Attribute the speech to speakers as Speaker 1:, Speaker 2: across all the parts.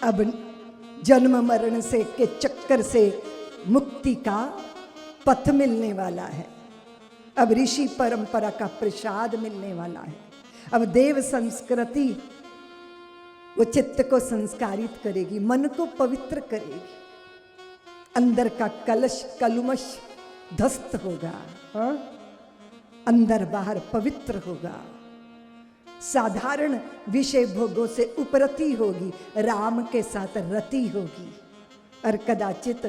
Speaker 1: अब जन्म मरण से के चक्कर से मुक्ति का पथ मिलने वाला है। अब ऋषि परंपरा का प्रसाद मिलने वाला है। अब देव संस्कृति वो चित्त को संस्कारित करेगी, मन को पवित्र करेगी, अंदर का कलश कलुमश ध्वस्त होगा, हाँ? अंदर बाहर पवित्र होगा, साधारण विषय भोगों से उपरति होगी, राम के साथ रति होगी। और कदाचित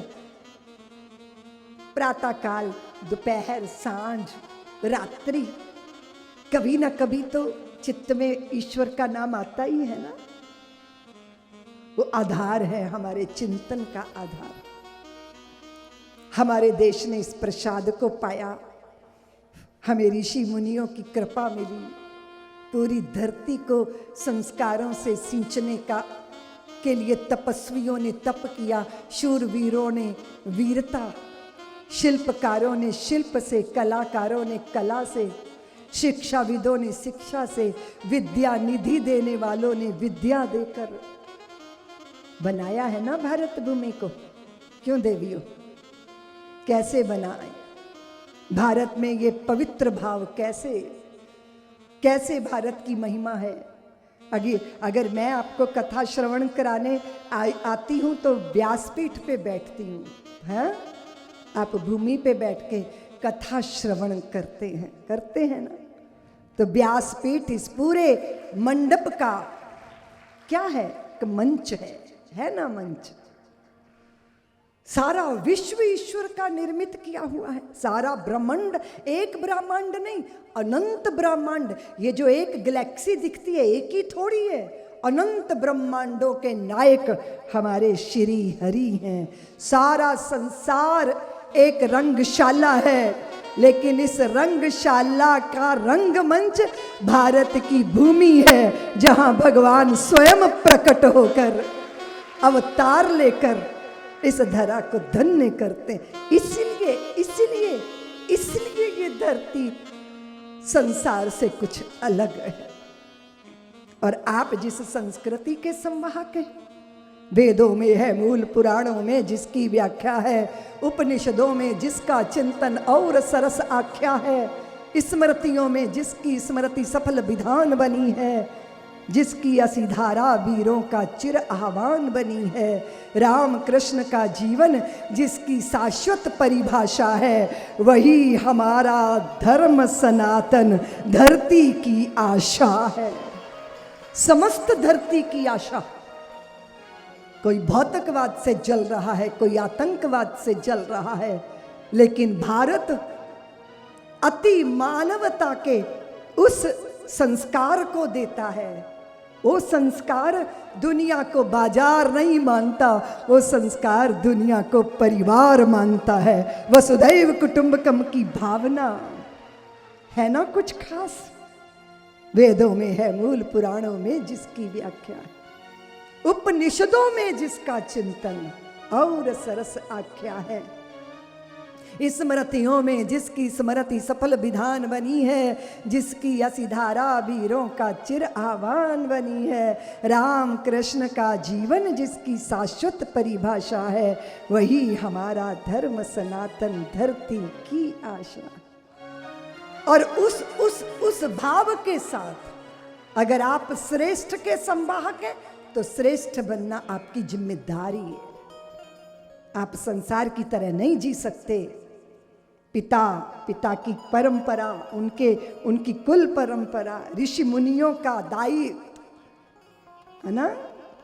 Speaker 1: प्रातः काल, दोपहर, सांझ, रात्रि, कभी ना कभी तो चित्त में ईश्वर का नाम आता ही है ना। वो आधार है, हमारे चिंतन का आधार। हमारे देश ने इस प्रसाद को पाया, हमें ऋषि मुनियों की कृपा मिली, पूरी धरती को संस्कारों से सींचने का के लिए तपस्वियों ने तप किया, शूरवीरों ने वीरता, शिल्पकारों ने शिल्प से, कलाकारों ने कला से, शिक्षाविदों ने शिक्षा से, विद्या निधि देने वालों ने विद्या देकर बनाया है ना भारत भूमि को। क्यों देवियों, कैसे बनाए भारत में ये पवित्र भाव, कैसे भारत की महिमा है। अगर मैं आपको कथा श्रवण कराने आती हूं तो व्यासपीठ पे बैठती हूं, हैं? आप भूमि पे बैठ के कथा श्रवण करते हैं ना। तो व्यासपीठ इस पूरे मंडप का क्या है? एक मंच है ना, मंच। सारा विश्व ईश्वर का निर्मित किया हुआ है, सारा ब्रह्मांड, एक ब्रह्मांड नहीं, अनंत ब्रह्मांड। ये जो एक गैलेक्सी दिखती है एक ही थोड़ी है, अनंत ब्रह्मांडों के नायक हमारे श्री हरि हैं। सारा संसार एक रंगशाला है, लेकिन इस रंगशाला का रंगमंच भारत की भूमि है, जहां भगवान स्वयं प्रकट होकर अवतार लेकर इस धरा को धन्य करते हैं। इसलिए ये धरती संसार से कुछ अलग है। और आप जिस संस्कृति के संवाहक हैं, वेदों में है, मूल पुराणों में जिसकी व्याख्या है, उपनिषदों में जिसका चिंतन और सरस आख्या है, स्मृतियों में जिसकी स्मृति सफल विधान बनी है, जिसकी असीधारा वीरों का चिर आह्वान बनी है, राम कृष्ण का जीवन जिसकी शाश्वत परिभाषा है, वही हमारा धर्म सनातन धरती की आशा है, समस्त धरती की आशा। कोई भौतिकवाद से जल रहा है, कोई आतंकवाद से जल रहा है, लेकिन भारत अति मानवता के उस संस्कार को देता है। वो संस्कार दुनिया को बाजार नहीं मानता, वो संस्कार दुनिया को परिवार मानता है। वसुधैव कुटुंबकम की भावना है ना कुछ खास। वेदों में है, मूल पुराणों में जिसकी व्याख्या है, उपनिषदों में जिसका चिंतन और सरस आख्या है, स्मृतियों में जिसकी स्मृति सफल विधान बनी है, जिसकी असीधारा वीरों का चिर आह्वान बनी है, राम कृष्ण का जीवन जिसकी शाश्वत परिभाषा है, वही हमारा धर्म सनातन धरती की आशा। और उस भाव के साथ अगर आप श्रेष्ठ के संवाहक हैं तो श्रेष्ठ बनना आपकी जिम्मेदारी है। आप संसार की तरह नहीं जी सकते। पिता की परंपरा, उनकी कुल परंपरा, ऋषि मुनियों का दायित्व है ना।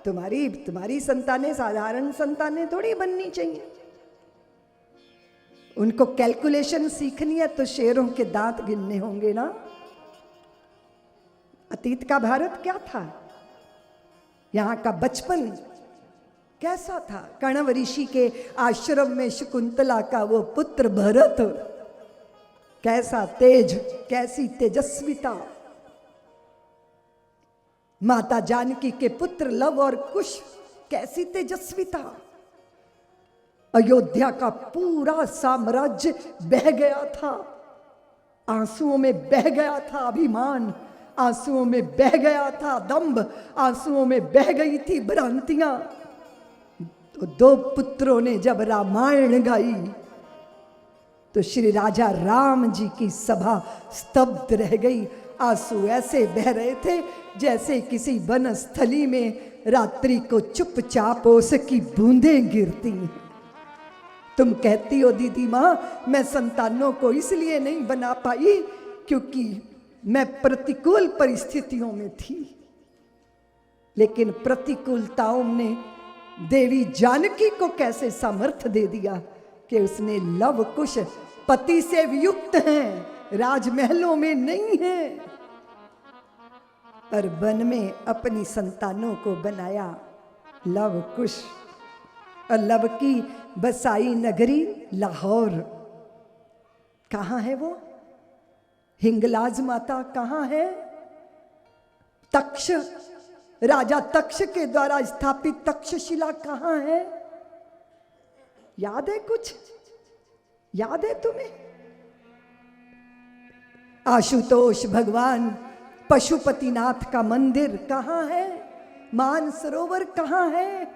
Speaker 1: तुम्हारी संतानें साधारण संतानें थोड़ी बननी चाहिए। उनको कैलकुलेशन सीखनी है तो शेरों के दांत गिनने होंगे ना। अतीत का भारत क्या था, यहाँ का बचपन कैसा था। कण्व ऋषि के आश्रम में शकुंतला का वो पुत्र भरत, कैसा तेज, कैसी तेजस्विता। माता जानकी के पुत्र लव और कुश, कैसी तेजस्विता। अयोध्या का पूरा साम्राज्य बह गया था, आंसुओं में बह गया था अभिमान, आंसुओं में बह गया था दंभ, आंसुओं में बह गई थी भ्रांतियां। तो दो पुत्रों ने जब रामायण गाई तो श्री राजा राम जी की सभा स्तब्ध रह गई। आंसू ऐसे बह रहे थे जैसे किसी वनस्थली में रात्रि को चुपचाप ओस की बूंदें गिरती हैं। तुम कहती हो दीदी माँ मैं संतानों को इसलिए नहीं बना पाई क्योंकि मैं प्रतिकूल परिस्थितियों में थी, लेकिन प्रतिकूलताओं ने देवी जानकी को कैसे सामर्थ्य दे दिया कि उसने लव कुश पति से वियुक्त हैं, राजमहलों में नहीं है, और वन में अपनी संतानों को बनाया लव कुश। और लव की बसाई नगरी लाहौर, कहाँ है वो? हिंगलाज माता कहाँ है? तक्ष, राजा तक्ष के द्वारा स्थापित तक्षशिला कहाँ है? याद है कुछ? याद है तुम्हें? आशुतोष भगवान पशुपतिनाथ का मंदिर कहाँ है? मानसरोवर कहाँ है?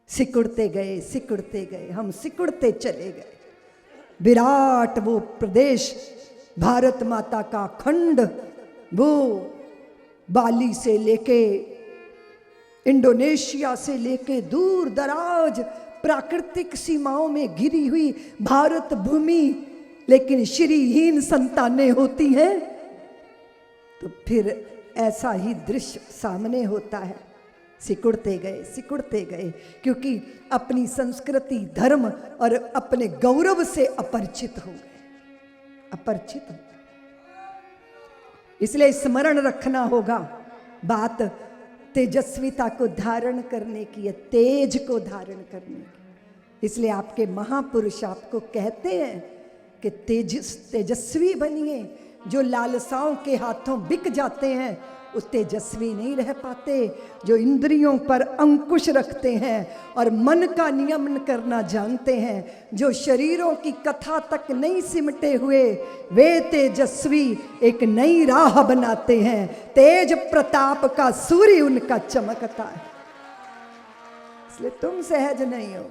Speaker 1: सिकुड़ते गए, हम सिकुड़ते चले गए। विराट वो प्रदेश, भारत माता का खंड, वो बाली से लेके इंडोनेशिया से लेके दूर दराज प्राकृतिक सीमाओं में घिरी हुई भारत भूमि, लेकिन श्रीहीन संतानें होती हैं तो फिर ऐसा ही दृश्य सामने होता है। सिकुड़ते गए क्योंकि अपनी संस्कृति, धर्म और अपने गौरव से अपरिचित हो गए। इसलिए स्मरण रखना होगा, बात तेजस्विता को धारण करने की है, तेज को धारण करने की। इसलिए आपके महापुरुष आपको कहते हैं कि तेजस्वी बनिए। जो लालसाओं के हाथों बिक जाते हैं वो तेजस्वी नहीं रह पाते। जो इंद्रियों पर अंकुश रखते हैं और मन का नियमन करना जानते हैं, जो शरीरों की कथा तक नहीं सिमटे हुए, वे तेजस्वी एक नई राह बनाते हैं। तेज प्रताप का सूर्य उनका चमकता है। इसलिए तुम सहज नहीं हो,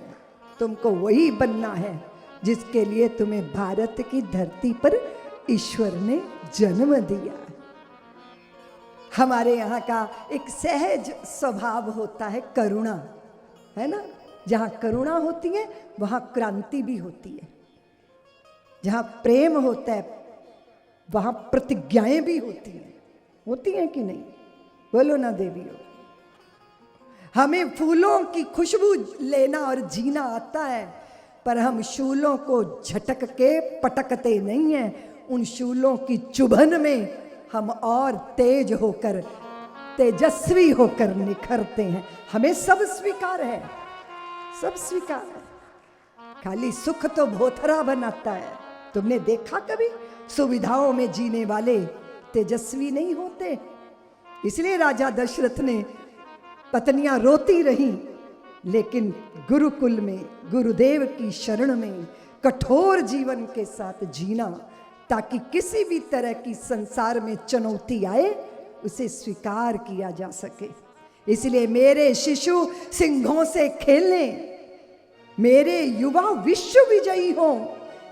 Speaker 1: तुमको वही बनना है जिसके लिए तुम्हें भारत की धरती पर ईश्वर ने जन्म दिया। हमारे यहाँ का एक सहज स्वभाव होता है करुणा, है ना? जहाँ करुणा होती है वहाँ क्रांति भी होती है। जहाँ प्रेम होता है वहाँ प्रतिज्ञाएं भी होती हैं कि नहीं? बोलो ना देवियों। हमें फूलों की खुशबू लेना और जीना आता है, पर हम शूलों को झटक के पटकते नहीं हैं। उन शूलों की चुभन में हम और तेज होकर, तेजस्वी होकर निखरते हैं। हमें सब स्वीकार है, सब स्वीकार है। खाली सुख तो भोथरा बनाता है। तुमने देखा कभी? सुविधाओं में जीने वाले तेजस्वी नहीं होते। इसलिए राजा दशरथ ने पत्नियां रोती रहीं, लेकिन गुरुकुल में, गुरुदेव की शरण में कठोर जीवन के साथ जीना, ताकि किसी भी तरह की संसार में चुनौती आए उसे स्वीकार किया जा सके। इसलिए मेरे शिशु सिंहों से खेलें, मेरे युवा विश्व विजयी हों,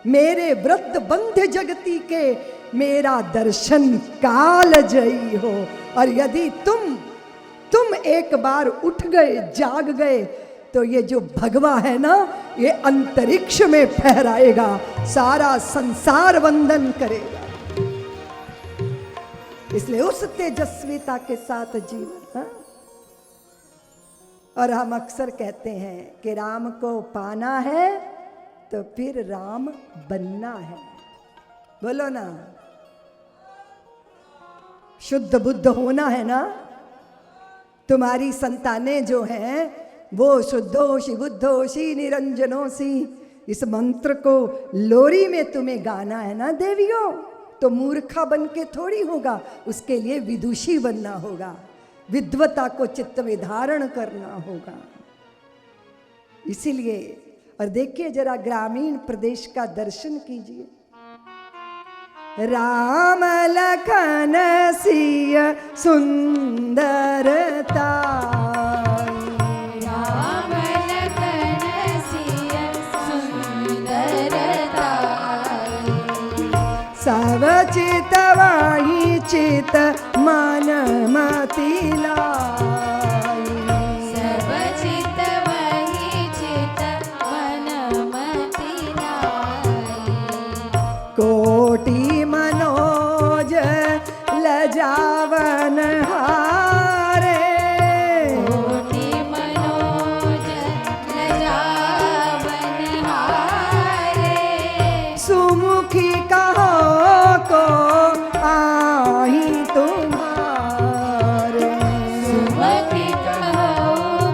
Speaker 1: मेरे वृद्ध बंध जगती के मेरा दर्शन काल जयी हो। और यदि तुम एक बार उठ गए, जाग गए, तो ये जो भगवा है ना, ये अंतरिक्ष में फहराएगा, सारा संसार वंदन करेगा। इसलिए उस तेजस्विता के साथ जीवन। हाँ? और हम अक्सर कहते हैं कि राम को पाना है तो फिर राम बनना है। बोलो ना, शुद्ध बुद्ध होना है ना। तुम्हारी संतानें जो हैं वो शुद्धोषि बुद्धोषि निरंजनोषि, इस मंत्र को लोरी में तुम्हें गाना है ना देवियों। तो मूर्खा बन के थोड़ी होगा, उसके लिए विदुषी बनना होगा, विद्वता को चित्त में धारण करना होगा। इसीलिए, और देखिए जरा ग्रामीण प्रदेश का दर्शन कीजिए। राम लखन सिय सुंदरता, सब चित वही चित मन मति लाई।
Speaker 2: सब चित वही चित मन मति लाई।
Speaker 1: कोटि मनोज लजावन हारे।
Speaker 2: कोटि मनोज लजावन हारे।
Speaker 1: सुमुखी कहो को आही तुम्हारे।
Speaker 2: सुमुखी कहो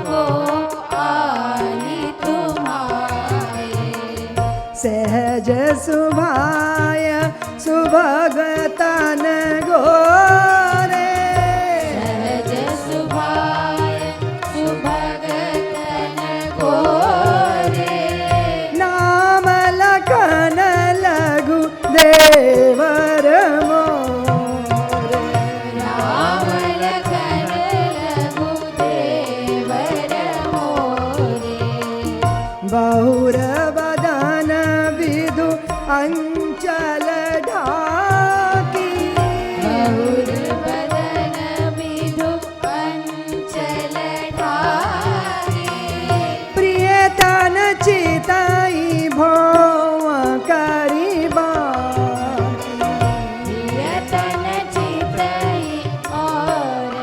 Speaker 2: को आही तुम्हारे।
Speaker 1: सहज सुभाय सुभगतन गोरे।
Speaker 2: सहज सुभाय सुभगतन गोरे।
Speaker 1: नाम लखन लघु देवर मोरे।
Speaker 2: राम लखन लघु देवर मोरे।
Speaker 1: बहुर बदन विदु अंचल ढाकी।
Speaker 2: बहुर बदन विधु अंचल ढाकी।
Speaker 1: प्रियतन चिताई भोव करी बाकी।
Speaker 2: प्रियतन चितई और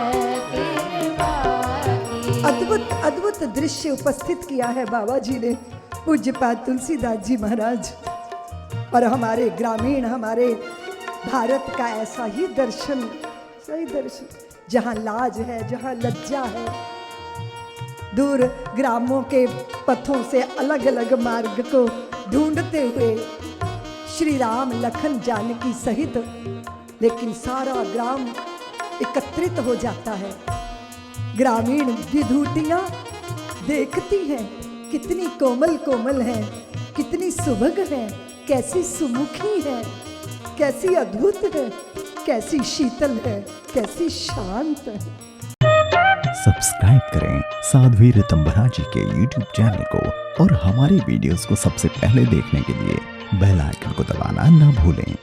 Speaker 2: कृपाकी।
Speaker 1: अद्भुत अद्भुत दृश्य उपस्थित किया है बाबा जी ने, पूज्यपाद तुलसीदास जी महाराज। और हमारे ग्रामीण, हमारे भारत का ऐसा ही दर्शन, सही दर्शन, जहाँ लाज है, जहाँ लज्जा है, दूर ग्रामों के पथों से अलग अलग मार्ग को ढूंढते हुए श्री राम लखन जानकी सहित, लेकिन सारा ग्राम एकत्रित हो जाता है। ग्रामीण विधूटियाँ देखती हैं, कितनी कोमल कोमल है, कितनी सुभग है, कैसी सुमुखी है, कैसी अद्भुत है, कैसी शीतल है, कैसी शांत है।
Speaker 3: सब्सक्राइब करें साध्वी ऋतंभरा जी के YouTube चैनल को और हमारी वीडियोस को सबसे पहले देखने के लिए बेल आइकन को दबाना ना भूलें।